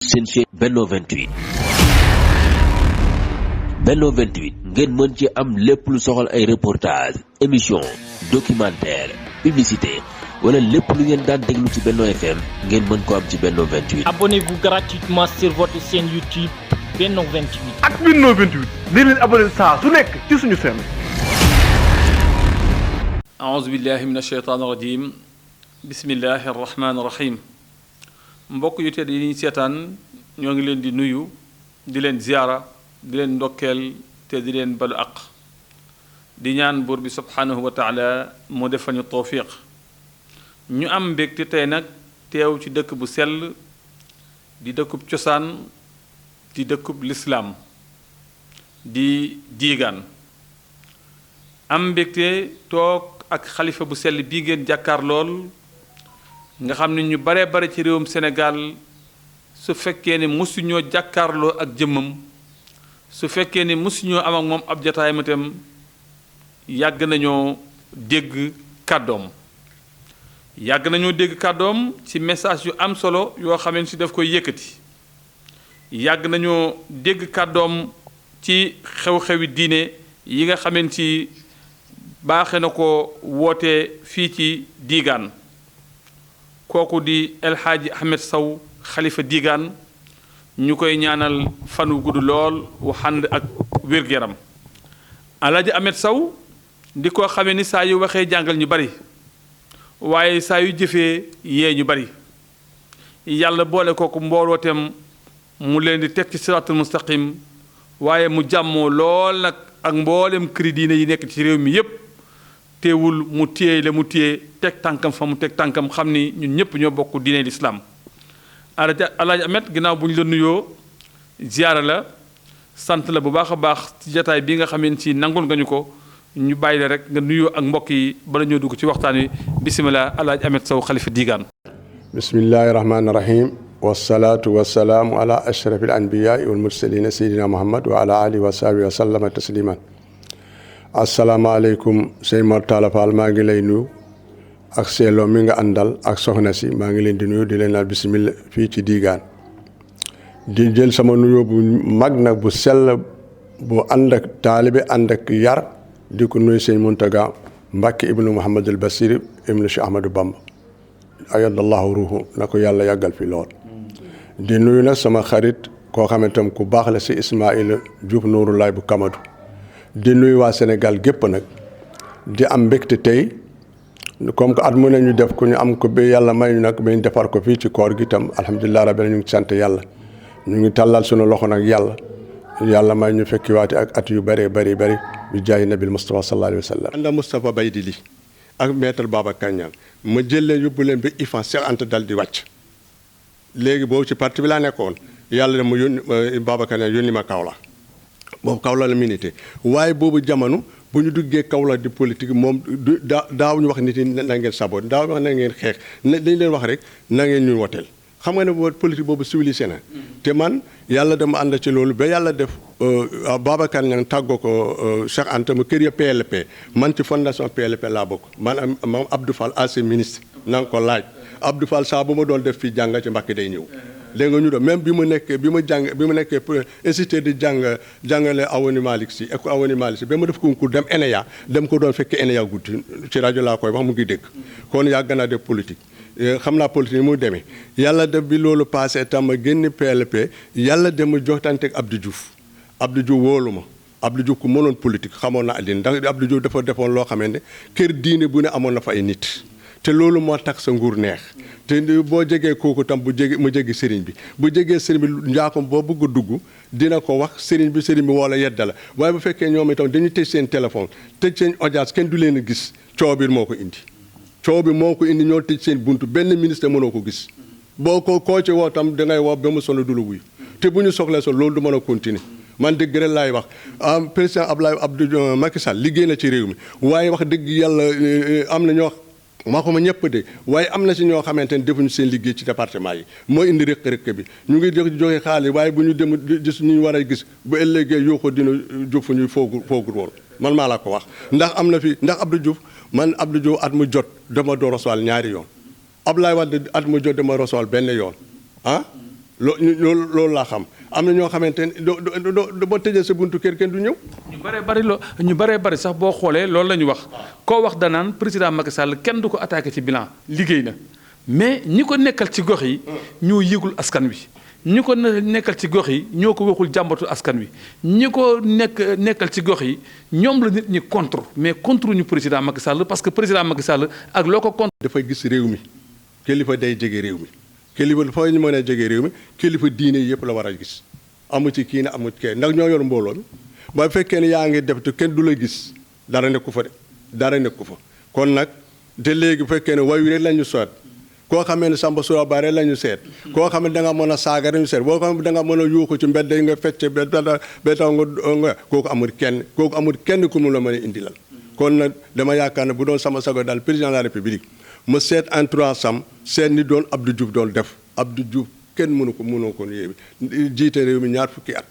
seen chaîne Benno 28 Benno 28 ngeen mën ci am lépp lu soxal ay reportage émission documentaire publicité wala lépp lu ngeen daan déglu ci Benno FM ngeen mën ko am ci Benno 28. Abonnez-vous gratuitement sur votre chaîne YouTube Benno 28. ak Benno 28 di leen abonné saa su nekk ci suñu chaîne. aouzu billahi min asheytaan rajim bismillahi arrahmani rahim mbokk yu tedd yi ñuy seetaan ñoo ngi leen di nuyu di leen ziyaara di leen ndokkeel te di leen balu aq di ñaan buur bi subhanahu wa taala moo defal ñu tawfiq ñu am mbégte tey nag teew ci dëkk bu sell di dëkkub cosaan di dëkkub lislaam di diigaan am mbégte toog ak xalifa bu sell bii ngeen jàkkaar lool nga xam ne ñu bare bare ci réewum Sénégal su fekkee ne mosuñoo jàkkaarloo ak jëmmam su fekkee ne mosuñoo am ak moom ab jataay ma itam yàgg nañoo dégg kàddoom ci message yu am solo yoo xamee si daf koy yëkkati yàgg nañoo dégg kàddoom ci xew-xewi diine yi nga xamee si baaxe na ko woote fii ci diigaan kooku di El Hadji Ahmed Sow xalifa diigaan ñu koy ñaanal fan wu gudd lool wu ànd ak wér-gu-yaram El Hadji Ahmed Sow di ko xamee ni saa yu waxee jàngal ñu bari waaye saa yu jëfee yee ñu bari yàlla boole kooku mboolooteem mu leen di teg ci siraatul mustaqim waaye mu jàmmoo lool nag ak mboolem këri diine yi nekk ci réew mi yépp teewul mu téye la mu téye teg tànkam fa mu teg tànkam xam ni ñun ñëpp ñoo bokk diine lislaam Alaaji Ahmed ginnaaw bu ñu la nuyoo ziyaara la sant la bu baax a baax ci jataay bi nga xamee ci nangul nga ñu ko ñu bàyyi la rek nga nuyoo ak mbokk yi bala ñoo dugg ci waxtaan wi bisimilah Alaaji Ahmed Sow xalifa diigaan bismillahi rahmaani rahim wasalaatu wasalaamu ala ashraf al anbiyaai wal mursalina sayidina muhammad wa ala alihi wa sahbihi wa sallama tasliman asalaamaaleykum sëñ Mor Talla Fall maa ngi lay nuyu ak seeloo mi nga àndal ak soxna si maa ngi leen di nuyu di leen naan bismillah fii ci diigaan di jël sama nuyoo bu mag nag bu sell bu ànd ak taalibe ànd ak yar di ko nuyu sëñ Muntaga Mbàkke ibnu Muhammadul Basir ibnu Cheikh Ahmadou Bamba ayadallahu ruuhu na ko yàlla yàggal fi lool di nuyu nag sama xarit koo xamantam ku baax la si Ismaïla Diouf Nuurulaay bu Kamadu di nuyu waa Sénégal gépp nag di am mbégte tey comme que at mu ne ñu def ko ñu am ko ba yàlla may ñu nag ba ñu defar ko fii ci koor gi itam alhamdulilah rabbil ñu ngi sant yàlla ñu ngi tàllal sunu loxo nag yàlla may ñu fekki waati ak at yu bëree bëri bi jaay nabil Moustapha sallallahu alayhi wa sallam. ànda Moustapha Baydili ak maître Babacar Niang ma jël leen yóbbu leen ba IFAN Cheikh Anta dal di wàcc léegi boobu ci parti bi laa nekkoon yàlla dem ma yónni Babacar Niang yónni ma Kaolack boobu Kaolack la milité waaye boobu jamono bu ñu duggee Kaolack di politique moom daaw ñu wax nit yi na ngeen saboot daaw ñu wax na ngeen xeex dañ leen wax rek na ngeen ñu woteel xam nga ne boobu politique boobu civilisé na te man yàlla dama ànd ci loolu ba yàlla def Babacar Niang tàggoo ko Cheikh Anta ma kër ya PLP man ci fondation PLP laa bokk man moom Abdou Fall ancien ministre na nga ko laaj Abdou Fall saa bu ma doon def fii jàng ci Mbàkke day ñëw léegi nga ñu doon même bi ma nekkee incité di jàngale Awani Malick Sy école Awani Malick Sy ba ma def concours dem ENEA dem ko doon fekkee ENEA guddi ci rajo laa koy wax mu ngi dégg kon yàgg naa def politique xam naa politique ni muy demee yàlla def bi loolu passé tam ma génn PLP yàlla dem ma joxtante ak Abdou Diouf wóolu ma Abdou Diouf ku mënoon politique xamoon na àddina ndax Abdou Diouf dafa defoon loo xamante ne kër diine bu ne amoon na fa ay nit te loolu moo tax sa nguur neex te boo jegee kooku tam mu jege sëriñ bi bu jegee sëriñ bi njaakom boo bëgg a dugg dina ko wax sëriñ bi wala yedda la waaye bu fekkee ñoom itam dañuy tëj seen téléphone tëj seen audience kenn du leen a gis coow bi moo ko indi ñoo tëj seen buntu benn ministre mënoo ko gis boo koo ci woo tam dangay woo ba mu sonn du la wuyu te bu ñu soxlee so loolu du mën a continuer man dëgg rek laay wax président Abdou Macky Sall liggéey na ci réew mi waaye wax dëgg yàlla am na ñoo maa ko ma ñëpp de waaye am na si ñoo xamante ne defuñu seen liggéey ci département yi moo indi rëq-rëq bi ñu ngi joxe xaalis waaye bu ñu dem gis ñu war a gis bu ëllëgee yoo ko dina jóg fu ñuy foogul woon man maa la ko wax ndax am na fi ndax Abdou Diouf at mu jot dama doo recevoir ñaari yoon Abdoulaye Wade at mu jot dama recevoir benn yoon loolu laa xam am na ñoo xamante ne doo boo tëjee sa buntu kër kenn du ñëw. ñu bëree bëri sax boo xoolee loolu la ñu wax koo wax danaan président Macky Sall kenn du ko attaqué ci bilan liggéey na mais ñi ko nekkal ci gox yi ñoo yëgul askan wi. ñi ko nekkal ci gox yi ñoo ko waxul jàmbatu askan wi ñi ko nekkal ci gox yi ñoom la nit ñi contre mais contre ñu président Macky Sall parce que président Macky Sall ak loo ko contre. dafay gis réew mi kilifa day jege réew mi kilifa foo ñu mën a jege réew mi kilifa diine yëpp la war a gis amu ci kii ne amu ci kee ndax ñoo yor mbooloo mi ba fekkee ne yaa ngi def te kenn du la gis dara nekku fa de dara nekku fa kon nag te léegi bu fekkee ne wayu rek la ñu soit koo xamee ne Samba Sura Bare la ñu seet koo xam ne da nga mën a saaga la ñu seet boo xam ne da nga mën a yuuxu ci mbedd nga fecce ba taw nga kooku amul kenn ku mu la mën a indi lan kon nag dama yaakaar ne bu doon sama sago daal président de la république ma seet entourage sam seet ni doon Abdou Diouf doon def Abdou Diouf kenn mënu ko yéebi jiite réew mi ñaar fukki at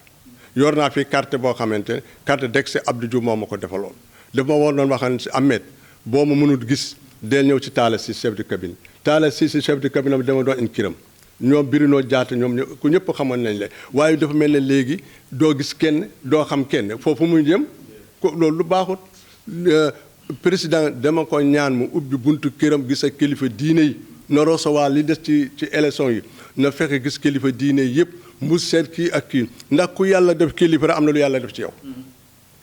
yor naa fi carte boo xamante ne carte d'excès Abdou Diouf moo ma ko defaloon dafa ma war doon waxan si Ahmed boo ma mënul gis del ñëw ci Talla Cissé chef de cabinet Talla Cissé chef de cabinet bi dama doon in kiram ñoom Birino Diatta ñoom ku ñëpp xamoon nañ la waaye dafa mel ne léegi doo gis kenn doo xam kenn foofu muy jëm ko loolu lu baaxut président dama ko ñaan mu ubbi buntu këram gis ak kilifa diine yi na recevoir li des ci élection yi na fexe gis kilifa diine yi yëpp mu seet kii ak kii ndax ku yàlla def kilifa rek am na lu yàlla def ci yow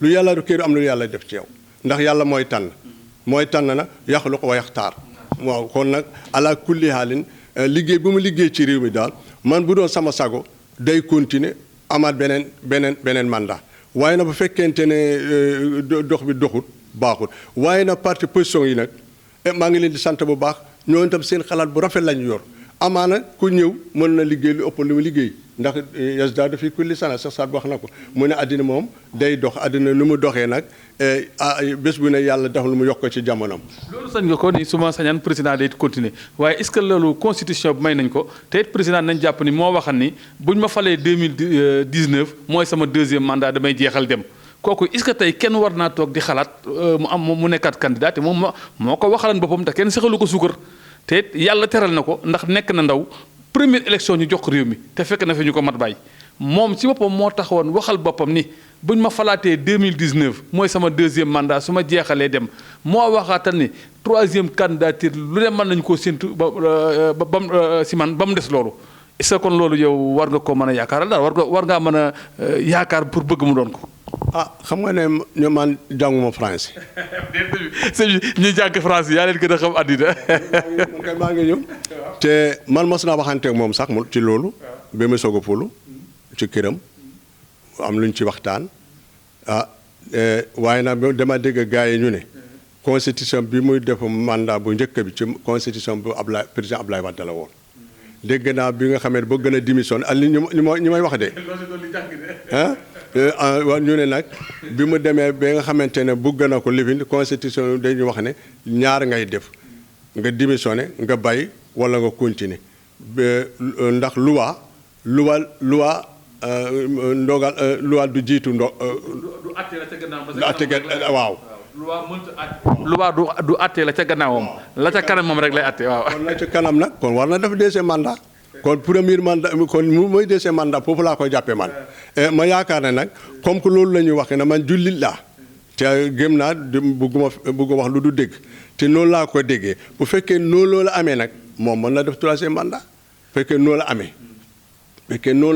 lu yàlla def kii am na lu yàlla def ci yow ndax yàlla mooy tànn na yaxluqu wa yaxtaar waaw kon nag ala kulli haalin liggéey bu mu liggéey ci réew mi daal man bu doon sama sago day continuer amaat beneen mandat waaye nag bu fekkente ne dox bi doxut baaxut waaye nag parti position yi nag maa ngi leen di sant bu baax ñoo itam seen xalaat bu rafet lañu yor amaana ku ñëw mën na liggéey lu ëpp lu mu liggéey ndax yazdaadu fi kulli sana sax saat wax na ko mu ne àddina moom day dox àddina lu mu doxee nag bés bu ne yàlla def lu mu yokk ci jamonoom. loolu sañ nga ko ni su ma sañaan président day continuer waaye est-ce que loolu constitution bi may nañ ko te it président nañ jàpp ni moo waxan ni buñ ma falee 2019 mooy sama deuxième mandat damay jeexal dem kooku est-ce que tey kenn war naa toog di xalaat mu nekkaat candidat te moom moo ko waxalan boppam te kenn saxalu ko suukar te it yàlla teral na ko ndax nekk na ndaw première élection ñu jox réew mi te fekk na fi ñu ko mat bàyyi moom ci boppam moo taxawoon waxal boppam ni buñ ma falaatee 2019 mooy sama deuxième mandat su ma jeexalee dem moo waxaatal ni troisième candidature lu ne mën nañu koo séntu si man ba mu des loolu est-ce que kon loolu yow war nga koo mën a yaakaaral daal war ngaa mën a yaakaar pour bëgg mu doon ko. xam nga ne ñoom man jànguma français. sëñ bi ñuy jàng français yaa leen gën a xam àddina. man kay maa ngi ñëw. te man mos naa waxante ak moom sax ci loolu. ba ma soog a fóolu ci këram am lu ñu ci waxtaan waaye nag dama dégg gars yi ñu ne. constitution bi muy def mandat bu njëkk bi ci constitution bu président Abdoulaye Wade la woon. dégg naa bi nga xamee ne boo gën a démission ak li ñu may wax de. ñu ne nag bi mu demee ba nga xamante ne bëgg na ko lifin constitution dañuy wax ne ñaar ngay def nga démissionné nga bàyyi wala nga continuer ndax loi du jiitu du àtte waaw. du àtte la ca gannaawam la ca kanam moom rek lay àtte waaw. kon la ca kanam nag kon war na def deuxième mandat. kon premier mandat kon mooy deuxième mandat foofu laa koy jàppee man ma yaakaar ne nag comme que loolu la ñuy wax ne man jullit laa te gëm naa bëgg wax lu du dégg te noonu laa ko déggee bu fekkee noonu loolu amee nag moom mën na def troisième mandat bu fekkee noonu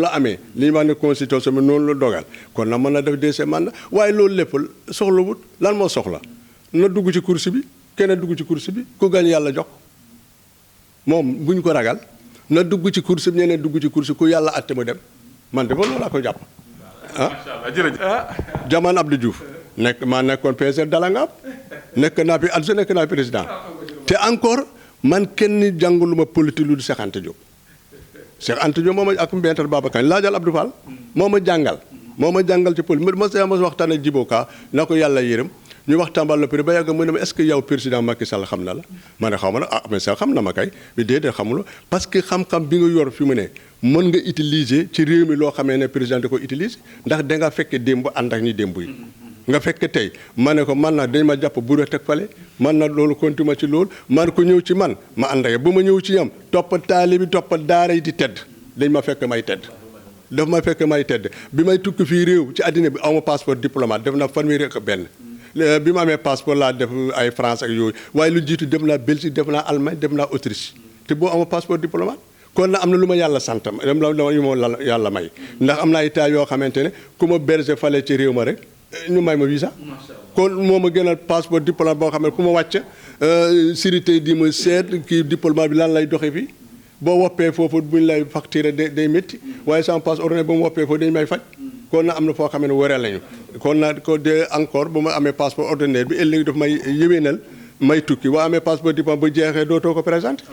la amee li ñu wax ne constitution bi noonu la dogal kon nag mën na def deuxième mandat waaye loolu lépp soxlawut lan moo soxla na dugg ci course bi keneen dugg ci course bi ku gañ yàlla jox moom buñ ko ragal. na dugg ci course bi ñeneen dugg ci course ku yàlla atte mu dem man de loolu laa ko jàpp jaman Abdou Diouf maa nekkoon PSR Dalangam nekk naa fi adjoint nekk naa président te encore man kenn jàngulu ma politique lu du Cheikh Anta Diop moo ma ak Mbentar Babacar laajal Abdou Fall moo ma jàngal ci politique ma waxtaan ak Djibo Ka na ko yàlla yërëm ñu waxtaan ba pare ba yàgg mu ne ma est-ce que yow président Macky Sall xam na la ma ne xaw ma ne mais ça xam na ma kay bi déedéet xamuloo parce que xam-xam bi nga yor fi mu ne mën nga utiliser ci réew mi loo xamee ne président da ko utiliser ndax da nga fekke démb ànd ak ñi démb yi nga fekke tey ma ne ko man nag dañ ma jàpp bu teg fale man nag loolu continue ci loolu man ko ñëw ci man ma ànd ak bu ma ñëw ci yam topp taali bi topp daara yi di tedd dañ ma fekk may tedd daf ma fekk may tedd bi may tukki fii réew ci àddina bi awma passeport diplomate def na fanweeri ak benn bi ma amee passeport laa def ay France ak yooyu waaye lu jiitu dem naa Belgique def naa Allemagne dem naa Autriche te boo ama passeport diplomate kon na am na lu ma yàlla santam dem la yu ma yàlla may ndax am naa état yoo xamante ne ku ma berger fale ci réew ma rek ñu may ma visa kon moo ma gënal passeport diplomate boo xam ne ku ma wàcc sécurité di ma seet kii diplomate bi lan lay doxe fii boo woppee foofu buñ lay facturé day métti waaye sama passe ordinaire ba mu woppee foofu dañ may faj kon na am na foo xam ne waree lañu kon na ko de encore bu ma amee passeport ordinaire bi ëllëg daf may yëwénal may tukki boo amee passeport diplomate ba jeexee dootoo ko présenté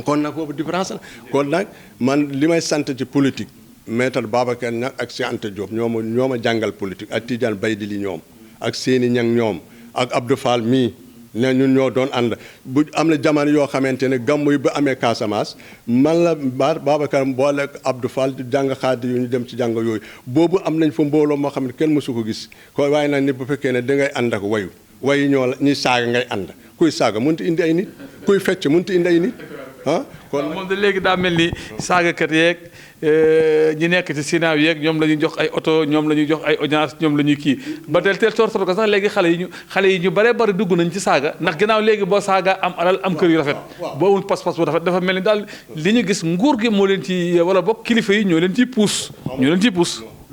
kon nag foofu différence la kon nag man li may sant ci politique maître Babacar Niang ak Cheikh Anta Diop ñoo ma jàngal politique ak Tidiane Baydili ñoom ak Séni Niang ñoom ak Abdou Fall mii ne ñun ñoo doon ànd bu am na jamono yoo xamante ne gàmmu yi ba amee Casamance man la Babacar boole ak Abdou Fall jàng xaadi yu ñu dem ci jàng yooyu boobu am nañ fa mbooloo moo xam ne kenn mësu ko gis ko waaye nag ni bu fekkee ne dangay ànd ak wayu ñoo la ñuy saaga ngay ànd kuy saaga mënut indi ay nit kuy fecc mënut indi ay nit ah kon moom de léegi daa mel ni saagakat yeeg ñi nekk ci sinaaw yeeg ñoom la ñuy jox ay oto ñoom la ñuy jox ay audience ñoom la ñuy kii ba teel sorto ko sax léegi xale yi ñu bare bari dugg nañ ci saaga ndax ginnaaw léegi boo saaga am alal am kër yu rafet boo wul pas-pas bu rafet dafa mel ni daal li ñu gis nguur gi moo leen ci wala bokk kilifa yi ñoo leen ciy puus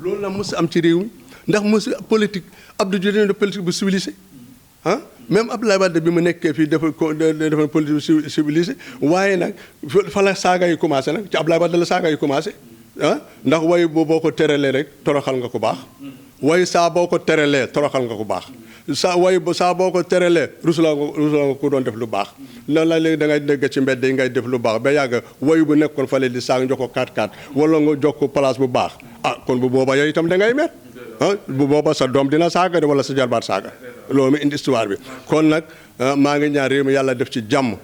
loolu la mos am ci réew mi ndax mos politique Abdou Diouf de politique bu civilisé ah même Abdoulaye Wade bi mu nekkee fii dafa politique civilisé waaye nag fa la saaga yi commencé nag ci Abdoulaye Wade la saaga yi commencé ah ndax way boo ko terelee rek toroxal nga ko baax way saa boo ko terelee toroxal nga ko baax saa boo ko terelee rusula nga ko doon def lu baax loolu la léegi da ngay dégg ci mbedd yi ngay def lu baax ba yàgg wayu bu nekkoon fale di saaga jox ko 4-4 wala nga jox ko place bu baax ah kon bu booba yooyu itam da ngay mer ah bu booba sa doom dina saaga de wala sa jarbaat saaga loolu mi indi histoire bi kon nag maa ngi ñaan réew mi yàlla def ci jàmm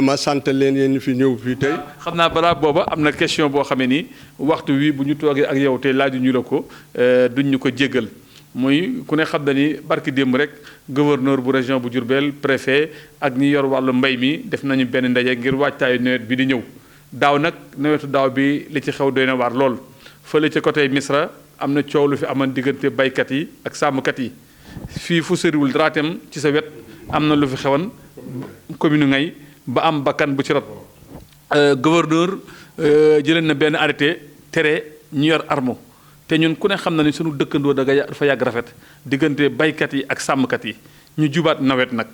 ma sant leen yéen ñu fi ñëw fii tey. xam naa balaa booba am na question boo xamee ni waxtu wi bu ñu toogee ak yow te laaju ñu la ko duñ ñu ko jéggal muy ku ne xam na ni barki démb rek gouverneur bu région bu Diourbel préfet ak ñi yor wàllu mbay mi def nañu benn ndaje ngir waajtaayu nawet bi di ñëw daaw nag nawetu daaw bi li ci xew doy na waar lool fële ca côté Misra am na coow lu fi amoon diggante baykat yi ak sàmmkat yi fii fu soriwul draatem ci sa wet am na lu fi xewoon commune ngay ba am bakkan bu ci rot gouverneur jëleen na benn arrêté tere ñu yor arme te ñun ku ne xam na ni suñu dëkkandoo dafa yàgg rafet diggante baykat yi ak sàmmkat yi ñu jubaat nawet nag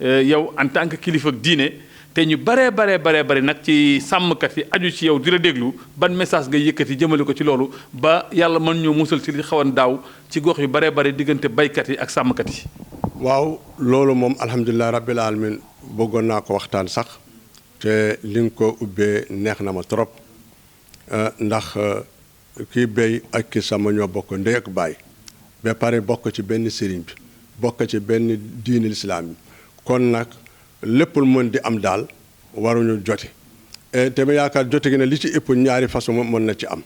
yow en tant que kilifa diine te ñu bare nag ci sàmmkat yi aju ci yow di la déglu ban message nga yëkkati jëmale ko ci loolu ba yàlla mën ñoo musal ci li xawoon daaw ci gox yu bare diggante baykat yi ak sàmmkat yi. waaw loolu moom alhamdulilah rabbil alamin bëggoon naa ko waxtaan sax te li nga ko ubbee neex na ma trop ndax kii béy ak kii sàmm ñoo bokk ndey ak baay ba pare bokk ci benn sëriñ bi bokk ci benn diini lislaam bi kon nag lépp lu mën di am daal waruñu jote te ma yaakaar jote gi ne li ci ëpp ñaari façon mën na ci am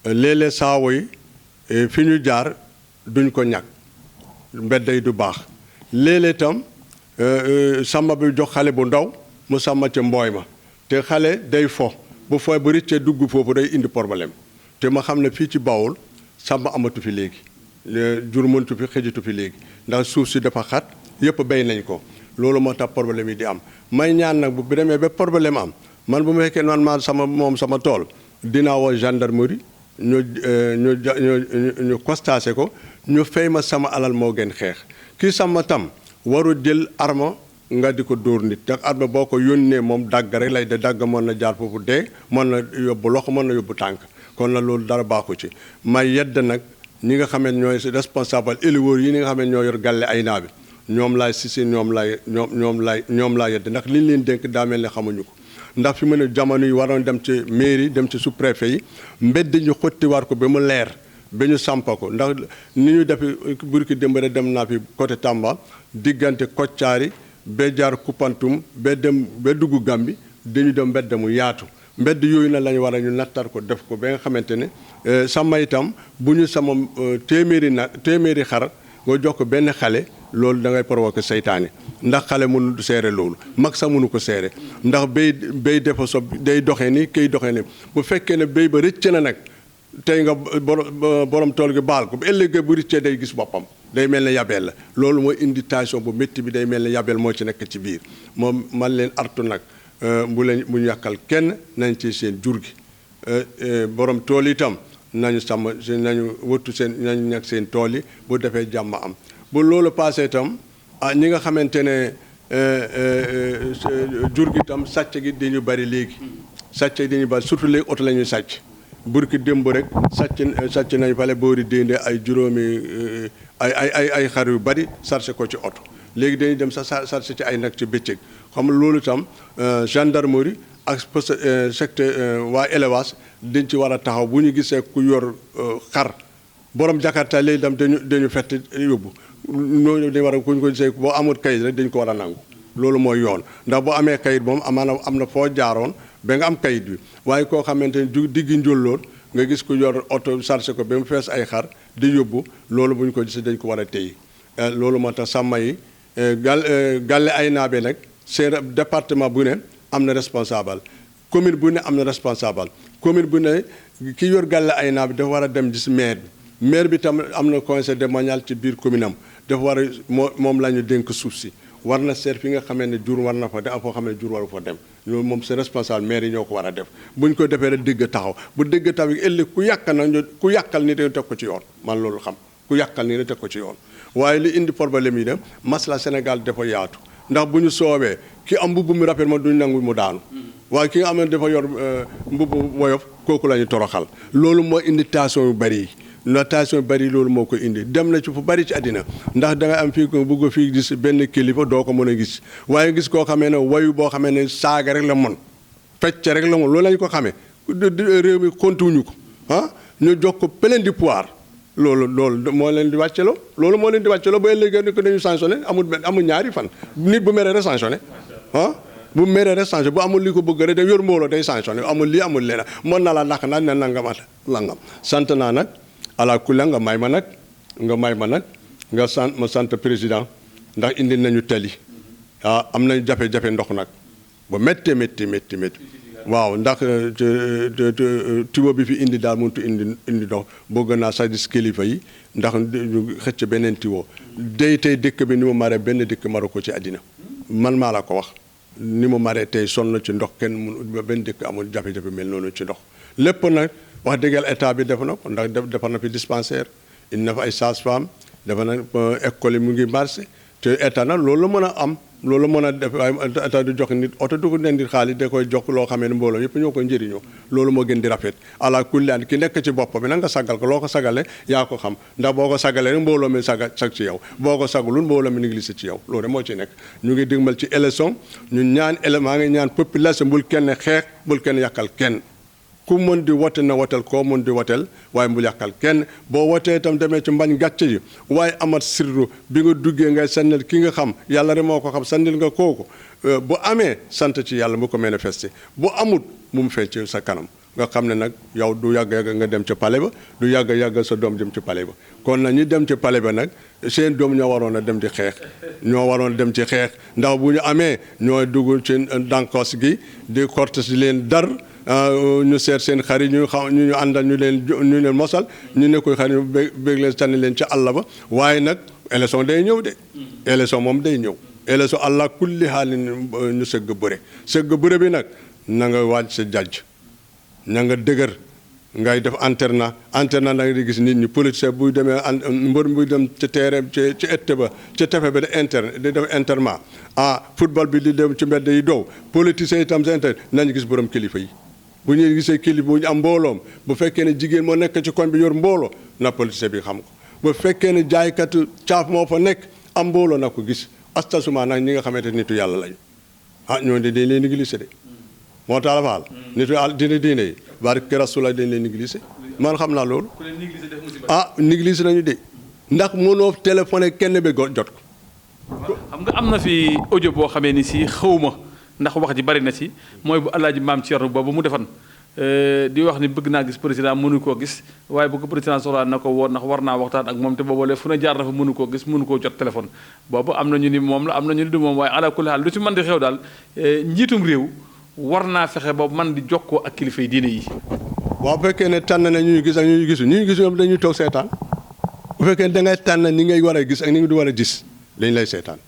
léeg-léeg saawo yi fi ñu jaar duñ ko ñàkk mbedd yi du baax léeg-léeg itam sàmm bi jox xale bu ndaw mu sàmm ca mbooy ma te xale day fo bu fooy bu rëccee dugg foofu day indi problème te ma xam ne fii ci Bawol sàmm amatu fi léegi jur mëntu fi xëjatu fi léegi ndax suuf si dafa xat yëpp béy nañ ko loolu moo tax problème yi di am may ñaan nag bu demee ba problème am man bu ma fekkee man maa sama tool dinaa woo gendarmerie ñu constaté ko ñu fay ma sama alal moo gën xeex kii sama tam waru jël arme nga di ko dóor nit ndax arme boo ko yónnee moom dagg rek lay de dagg mën na jaar foofu dee mën na yóbbu loxo mën na yóbbu tànk kon na loolu dara baaxu ci may yedd nag ñi nga xam ne ñooy responsable éleveurs yi ñi nga xam ne ñoo yor gàlle ay naa bi ñoom laay sisi ñoom laay yedd ndax liñ leen dénk daa mel ne xamuñu ko ndax fi mu ne jamono yi waroon dem ci mairie dem ci sous-préfet yi mbedd ñu xotti war ko ba mu leer ba ñu sampa ko ndax ni ñu defi burki démb rek dem naa fi côté Tamba diggante Koccaari ba jaar Koupantoum ba dugg Gambi dañu dem mbedd mu yaatu mbedd yooyu na lañu war a ñu nattar ko def ko ba nga xamante ne sama itam bu ñu sama téeméeri xar nga jox ko benn xale loolu da ngay provoquer seytaane ndax xale mënu seere loolu mag sax mënu ko seere ndax béy dafa sob day doxee ni kay doxee ni bu fekkee ne béy ba rëcc na nag tey nga borom tool gi baal ko bu ëllëgee bu rëccee day gis boppam day mel ne yabeel la loolu mooy invitation bu métti bi day mel ne yabeel moo ci nekk ci biir moom man leen artu nag bu ñu yàqal kenn nañ ci seen jur gi borom tool itam nañu sàmm nañu wëttu seen nañu nekk seen tool yi bu defee jàmm am bu loolu passé itam ñi nga xamante ne jur gi itam sàcc gi dañu bari léegi sàcc gi dañu bari surtout léegi oto la ñuy sàcc burki démb rek sàcc nañu fale boori dénde ay juróomi ay xar yu bari sarse ko ci oto léegi dañuy dem sa sarse ci ay nag ci bëccëg xam loolu itam gendarmerie ak secteur waa élevage dañ ci war a taxaw bu ñu gisee ku yor xar borom jakarta léegi dem dañu fett yóbbu ñooñu dañu war a kuñ ko gisee boo amul kayit rek dañ ko war a nangu loolu mooy yoon ndax boo amee kayit moom amaana am na foo jaaroon ba nga am kayit bi waaye koo xamante ni diggi njólloon nga gis ku yor oto chargé ko ba mu fees ay xar di yóbbu loolu bu ñu ko gisee dañ ko war a téye loolu moo tax sàmm yi gàlle ay naabe nag seen département bu ne am na responsable commune bu ne am na responsable commune bu ne ki yor gàlle ay naabe dafa war a dem gis maire bi maire bi tam am na conseil domanial ci biir commune am dafa war a moom la ñu dénk suuf si war na seet fi nga xamee ne jur war na fa dem ak foo xam ne jur waru fa dem loolu moom c'est responsable maire yi ñoo ko war a def bu ñu ko defee rek dégg taxaw bu dégg taxaw yi ëllëg ku yàqal ni dañu teg ko ci yoon man loolu xam ku yàqal ni dañu teg ko ci yoon waaye li indi problème yi dem masla Sénégal dafa yaatu ndax bu ñu soobee ki am mbubb mu rafet ma duñ nangu mu daanu waaye ki nga xam ne dafa yor mbubb woyof kooku la ñu toroxal loolu moo indi tension yu bari yi notation bari loolu moo ko indi dem na ci fu bari ci àddina ndax da nga am fii ko bëgg fii gis benn kilifa doo ko mën a gis waaye gis koo xamee ne wayu boo xamee ne saaga rek la mën fecc rek la mën loolu lañu ko xamee réew mi kontuwuñu ko ñu jox ko plein de pouvoir loolu moo leen di wàcceloo loolu moo leen di wàcceloo ba léegi ni ko dañu sanctionné amul ñaari fan nit bu meree rek sanctionné bu meree rek sanctionné bu amul li ko bëgg rek da yor mbooloo day sanctionné amul lii amul leneen mën na la nax nag ne nangam at langam sant naa nag ala kulli nga may ma nag nga sant président ndax indi nañu tali am nañu jafe-jafe ndox nag ba métti waaw ndax tiwo bi fi indi daal mënut indi ndox bëgg naa sax gis kilifa yi ndax ñu xëcc beneen tiwo day tey dëkk bi ni mu maree benn dëkk maru ko ci àddina man maa la ko wax ni mu maree tey sonn ci ndox kenn mun benn dëkk amul jafe-jafe mel noonu ci ndox lépp nag wax dëgg yàlla état bi def na ko ndax defar na fi dispensaire indi na fa ay sage-femme defar na école yi mu ngi marché te état nag loolu mën a am loolu mën a def waaye état du jox nit oto du ko nen di xaalis da koy jox loo xamee ne mbooloo yëpp ñoo ko njëriñoo loolu moo gën di rafet ala kulli an ki nekk ci bopp bi nag nga sagal ko loo ko sagale yaa ko xam ndax boo ko sagalee rek mbooloo mi sag ci yow boo ko sagalul mbooloo mi négligé ci yow loolu moo ci nekk ñu ngi digmal ci élection ñu ñaan maa ngi ñaan population bul kenn xeex bul kenn yàqal kenn ku mën di wote na wotel koo mën di wotel waaye mu yàqal kenn boo wotee itam demee ci mbañ gàcce yi waaye amat sirru bi nga duggee ngay sànnil ki nga xam yàlla rek moo ko xam sànnil nga kooku bu amee sant ci yàlla mu ko manifesté bu amut mu mu feeñ ci sa kanam nga xam ne nag yow du yàgg nga dem ci palais ba du yàgg sa doom dem ci palais ba kon nag ñi dem ci palais ba nag seen doom ñoo waroon a dem di xeex ñoo waroon a dem ci xeex ndax bu ñu amee ñooy dugg ci dankos gi di cortes di leen dar ñu seet seen xarit ñu àndal ñu leen mosal ñu ne koy xarit ñu bëgg leen sànni leen ci àll ba waaye nag élection day ñëw de élection moom day ñëw élection àlla kulli xaalin ñu sëgg bëre bi nag na nga waaj sa jàjj na nga dëgër ngay def internat da nga di gis nit ñi politicien buy demee mbër buy dem ci terrain ci ette ba ci tefe ba di def internat football bi di dem ci mbedd yi doow politicien itam seen nañu gis borom kilifa yi bu ñuy gisee kilifa bu ñu am mbooloom bu fekkee ne jigéen moo nekk ci koñ bi yor mbooloo na politicien bi xam ko bu fekkee ne jaaykatu caaf moo fa nekk am mbooloo na ko gis astasuma nag ñi nga xamante nitu yàlla lañu ñoo de dañ leen négligé de moo tax la faal nitu diine yi barke Rasulullah dañ leen négligé man xam naa loolu négligé nañu de ndax mënoo téléphoné kenn ba jot ko xam nga am na fi audio boo xamee ni si xawma ndax wax ji bari na ci mooy bu alaaji maam Thierno boobu mu defan di wax ni bëgg naa gis président mënu koo gis waaye bu ko président soxlaa na ko woo ndax war naa waxtaan ak moom te boobale fu ne jaar na fa mënu koo gis mënu koo jot téléphone boobu am na ñu ni moom la am na ñu ni du moom waaye ala kulli haal lu ci mën di xew daal njiitum réew war naa fexe ba man di jokkoo ak kilifa yi diine yi. waaw bu fekkee ne tànn na ñuy gis ak ñuy gisu ñuy gis ñoom dañuy toog seetaan bu fekkee da ngay tànn ni ngay war a gis ak ni nga du war a gis dañ lay seetaan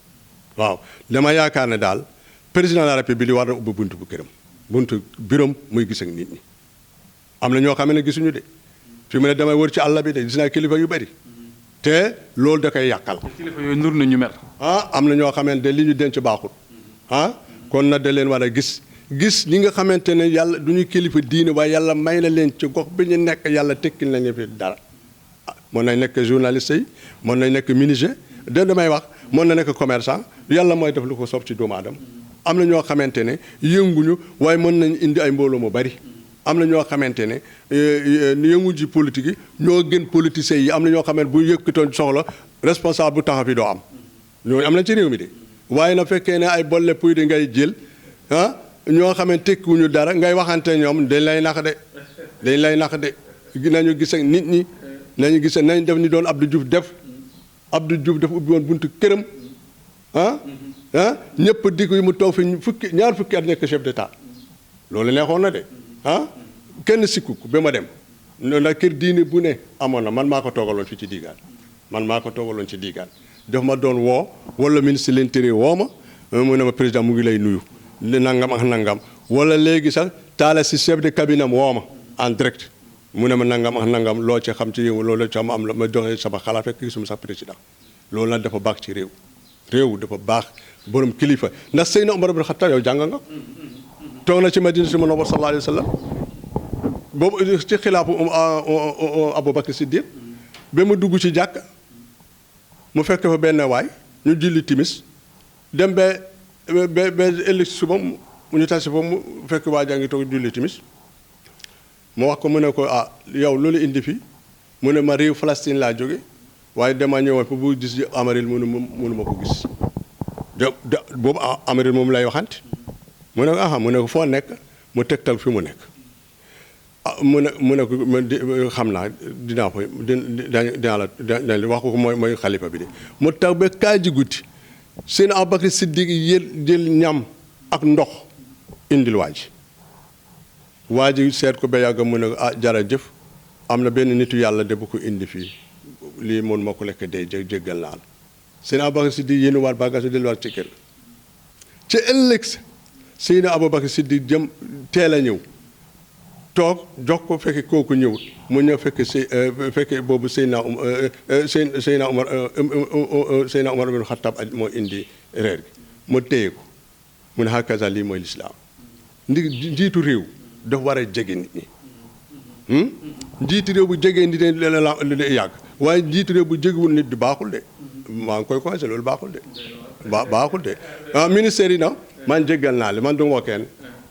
waaw dama yaakaar ne daal président de la république li war na ubbi buntu bu këram buntu birom muy gis ak nit ñi am na ñoo xam ne gisuñu de fi mu ne damay wër ci àll bi de gis naa kilifa yu bari te loolu da koy yàqal. kilifa yooyu nur na ñu mer. am na ñoo xamante ne li ñu denc baaxul kon nag da leen war a gis ñi nga xamante ne yàlla du ñu kilifa diine waaye yàlla may na leen ci gox bi ñu nekk yàlla tekkil nañu fi dara mën nañ nekk journaliste yi mën nañ nekk menuisier damay wax mën na nekk commerçant yàlla mooy def lu ko soob ci doomu aadama am na ñoo xamante ne yënguñu waaye mën nañ indi ay mbooloo mu bari am na ñoo xamante ne yënguñ ci politique yi ñoo gën politiciens yi am na ñoo xamante bu yëkkatoon soxla responsable bu taxaw fi doo am ñooñu am na ci réew mi de waaye na fekkee ne ay bolle puy di ngay jël ñoo xamante tekkiwuñu dara ngay waxante ñoom dañ lay nax de nañu gis ak nit ñi nañu gis nañ def ni doon Abdou Diouf def dafa ubbi woon buntu këram ñëpp di ko yi mu toog fi ñaar fukki at nekk chef d'état loolu neexoon na de kenn sikku ko ba ma dem ndax kër diine bu ne amoon na man maa ko toogaloon fii ci diigaan daf ma doon woo wala ministre de l'intérieur woo ma mu ne ma président mu ngi lay nuyu nangam ak nangam wala léegi sax taala si chef de cabinet am woo ma en direct mu ne ma nangam ak nangam loo ci xam ci yow loolu ci am la ma joxe sama xalaat fekk gisuma sax président loolu nag dafa baax ci réew dafa baax borom kilifa ndax Seydina Omar ibn Khattab yow jàng nga toog na ci Madinatul Munawwara sallallahu alayhi wa sallam boobu ci xilaafu Aboubacar Siddiq ba mu dugg ci jàkk mu fekk fa benn waay ñu julli timis dem ba ëllëg suba mu ñu tasi fa mu fekk waa jaa ngi toog julli timis mu wax ko mu ne ko yow loolu indi fi mu ne ma réew Palestine laa jóge waaye dama ñëwoon fa bu gis Amaril mënu ma ko gis boobu Amaril moom lay waxante mu ne ko mu ne ko foo nekk mu tegtal fi mu nekk mu ne ko xam naa dinaa ko dinaa la wax ko mooy xalifa bi de mu taw ba kaay ji guddi seen Abubakar Siddiq jël ñam ak ndox indil waa ji seet ko ba yàgg mu ne jërëjëf am na benn nitu yàlla de bu ko indi fii lii moom moo ko lekk dee jéggal naa la seen Abubakar Siddiq yéen waat bagage delluwaat ci kër ci ëllëg seen Abubakar Siddiq jëm teel a ñëw toog jox ko fekke kooku ñëwut mu ñëw fekke boobu Seydina Umar ibn Khattab moo indi reer gi mu téye ko mu ne hakaza lii mooy lislaam njiitu réew dafa war a jege nit ñi njiitu réew bu jegee nit ñi la yàgg waaye njiitu réew bu jegewul nit di baaxul de maa ngi koy commencé loolu baaxul de baaxul de ministère yi na man jéggal naa li man du ma kenn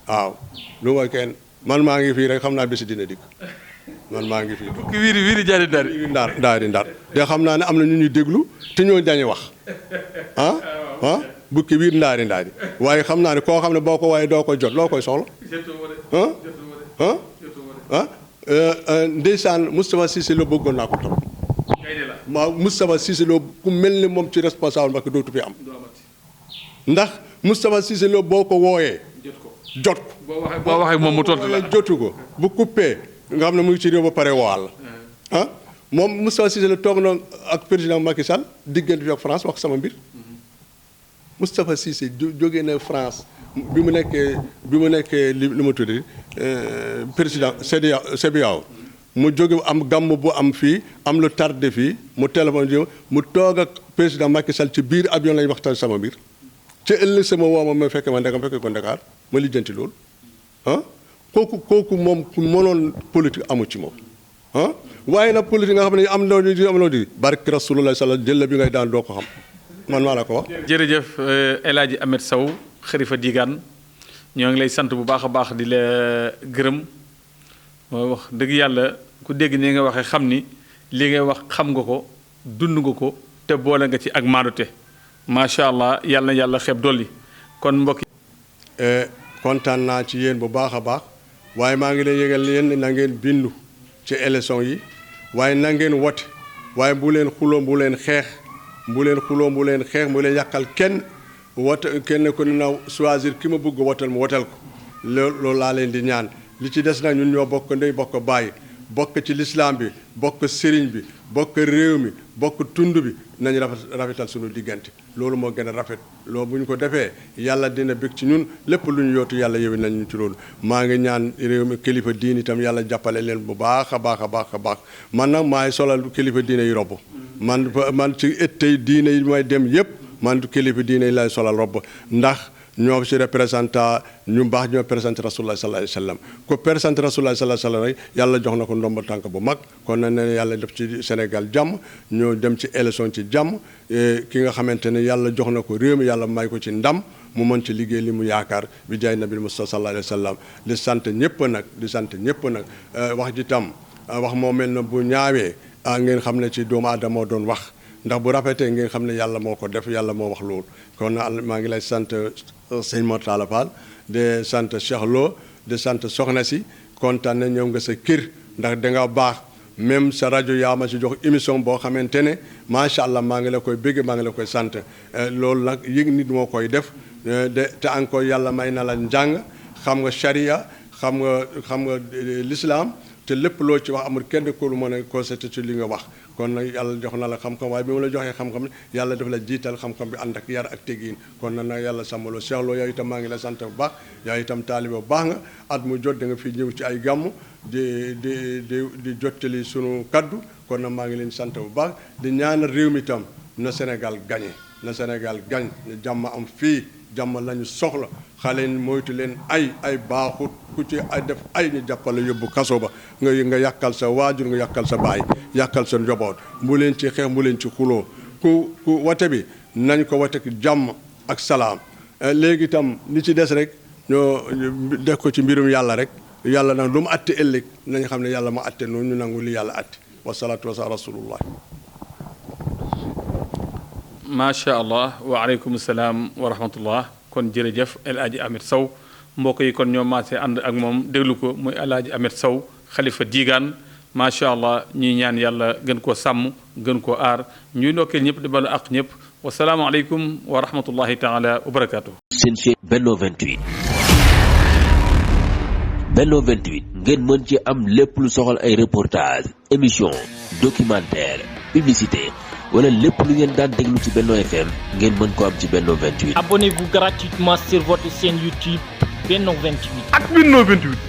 waaw du ma kenn man maa ngi fii rek xam naa bési dina dikk man maa ngi fii bukki wiiri jaari ndar te xam naa ne am na ñu ñuy déglu te ñoo dañuy wax bukki wiir ndaari waaye xam naa ne koo xam ne boo ko waaye doo ko jot loo koy soxla ndeysaan Moustapha Cissé Lo bëggoon naa ko trop waaw Moustapha Cissé Lo ku mel ni moom ci responsable Mbacké dootu fi am ndax Moustapha Cissé Lo boo ko wooyee jot ko boo waxee moom mu tontu la jotu ko bu coupé nga xam ne mu ngi ci réew ba pare woo la moom Moustapha Cissé Lo toog na ak président Macky Sall diggante fi ak France wax sama mbir Moustapha Cissé jógee na France bi mu nekkee li ma tuddi président CEDEAO mu jóge am gàmm bu am fii am lu tardé fii mu téléphone ji mu toog ak président Macky Sall ci biir avion lañu waxtaan sama mbir ci ëllëg sama woo ma fekke ma ndekam fekke ko Dakar ma lijjanti loolu kooku moom ku mënoon politique amu ci moom waaye nag politique nga xam ne am loo di barke Rasulullah sallallahu jël bi ngay daan doo ko xam man maa la ko wax. jërëjëf El Hadji Ahmed Sow Khalifa Diegane ñoo ngi lay sant bu baax a baax di la gërëm mooy wax dëgg yàlla ku dégg ni nga waxee xam ni li ngay wax xam nga ko dund nga ko te boole nga ci ak maadute macha allah yàlla na yàlla xeeb dolli kon mbokk kontaan naa ci yéen bu baax a baax waaye maa ngi leen yëgal yéen na ngeen bindu ci élection yi waaye na ngeen wote waaye bu leen xuloo bu leen xeex bu leen yàqal kenn wote kenn ko na choisir ki ma bëgg wotal mu wotal ko loolu laa leen di ñaan li ci des nag ñun ñoo bokk ndey bokk bàyyi bokk ci lislaam bi bokk sëriñ bi bokk réew mi bokk tund bi nañ rafetal suñu diggante loolu moo gën a rafet loolu bu ñu ko defee yàlla dina bëgg ci ñun lépp lu ñu yootu yàlla yëwi nañ ñu ci loolu maa ngi ñaan réew mi kilifa diine itam yàlla jàppale leen bu baax a baax man nag maay solal kilifa diine yi robb man ci ëttey diine yi may dem yëpp man kilifa diine yi lay solal robb ndax ñoo ci représentant ñu baax ñoo représenté rasulullah sallallahu alayhi wa sallam ko représenté rasulullah sallallahu alayhi wa sallam rek yàlla jox na ko ndomba tànk bu mag kon na ne yàlla def ci Sénégal jàmm ñoo dem ci élection ci jàmm ki nga xamante ne yàlla jox na ko réew mi yàlla may ko ci ndam mu mën ci liggéey li mu yaakaar bi jaay nabil Mustafa sallallahu alayhi wa sallam di sant ñëpp nag wax ji tam wax moo mel na bu ñaawee ngeen xam ne ci doomu aadama moo doon wax ndax bu rafetee ngeen xam ne yàlla moo ko def yàlla moo wax loolu kon maa ngi lay sant sëñ Mor Talla Fall de sant Cheikh Lo de sant soxna si kontaan na ñëw nga sa kër ndax danga baax même sa rajo yaa ma si jox émission boo xamante ne macha allah maa ngi la koy bëgg maa ngi la koy sant loolu nag yëg nit moo koy def te encore yàlla may na la njàng xam nga charia xam nga l'islam te lépp loo ci wax amul kenn ko lu mën a constaté ci li nga wax kon nag yàlla jox na la xam-xam waaye bi ma la joxee xam-xam yàlla dafa la jiital xam-xam bi ànd ak yar ak tegiin kon nag yàlla sàmmaloo Cheikh Lo yow itam maa ngi la sant bu baax yow itam taalibe bu baax nga at mu jot da nga fi ñëw ci ay gàmm di jottali sunu kaddu kon nag maa ngi leen sant bu baax di ñaanal réew mi itam na Sénégal gagné na jàmm am fii jàmm lañu soxla xale yi moytu leen ay baaxut ku ci ay def ay ñu jàppale yóbbu kaso ba nga yàkkal sa waajur nga yàkkal sa baay yàkkal sa njaboot mu leen ci xeex mu leen ci xuloo ku wate bi nañ ko wate jàmm ak salaam léegi itam li ci des rek ñoo def ko ci mbirum yàlla rek yàlla nag lu mu atte ëllëg nañ xam ne yàlla mu atte noonu ñu nangu li yàlla atte wasalaatu wasalaam rasulullah macha allah waaleykum salaam wa rahmatullah kon jërëjëf El Hadji Ahmed Sow mbokk yi kon ñoo maase ànd ak moom déglu ko muy El Hadji Ahmed Sow xalifa diigaan macha allah ñuy ñaan yàlla gën koo sàmm gën koo aar ñuy ndokkeel ñëpp di balu ak ñëpp wasalaamaaleykum wa rahmatullahi taala wa barakaatu. seen chaîne Benno 28 ngeen mën ci am lépp lu soxal ay reportage émission documentaire publicité wala lépp lu ngeen daan déglu ci Benno FM ngeen mën ko am ci Benno 28. Abonnez-vous gratuitement sur votre chaîne YouTube Benno 28. ak Benno 28.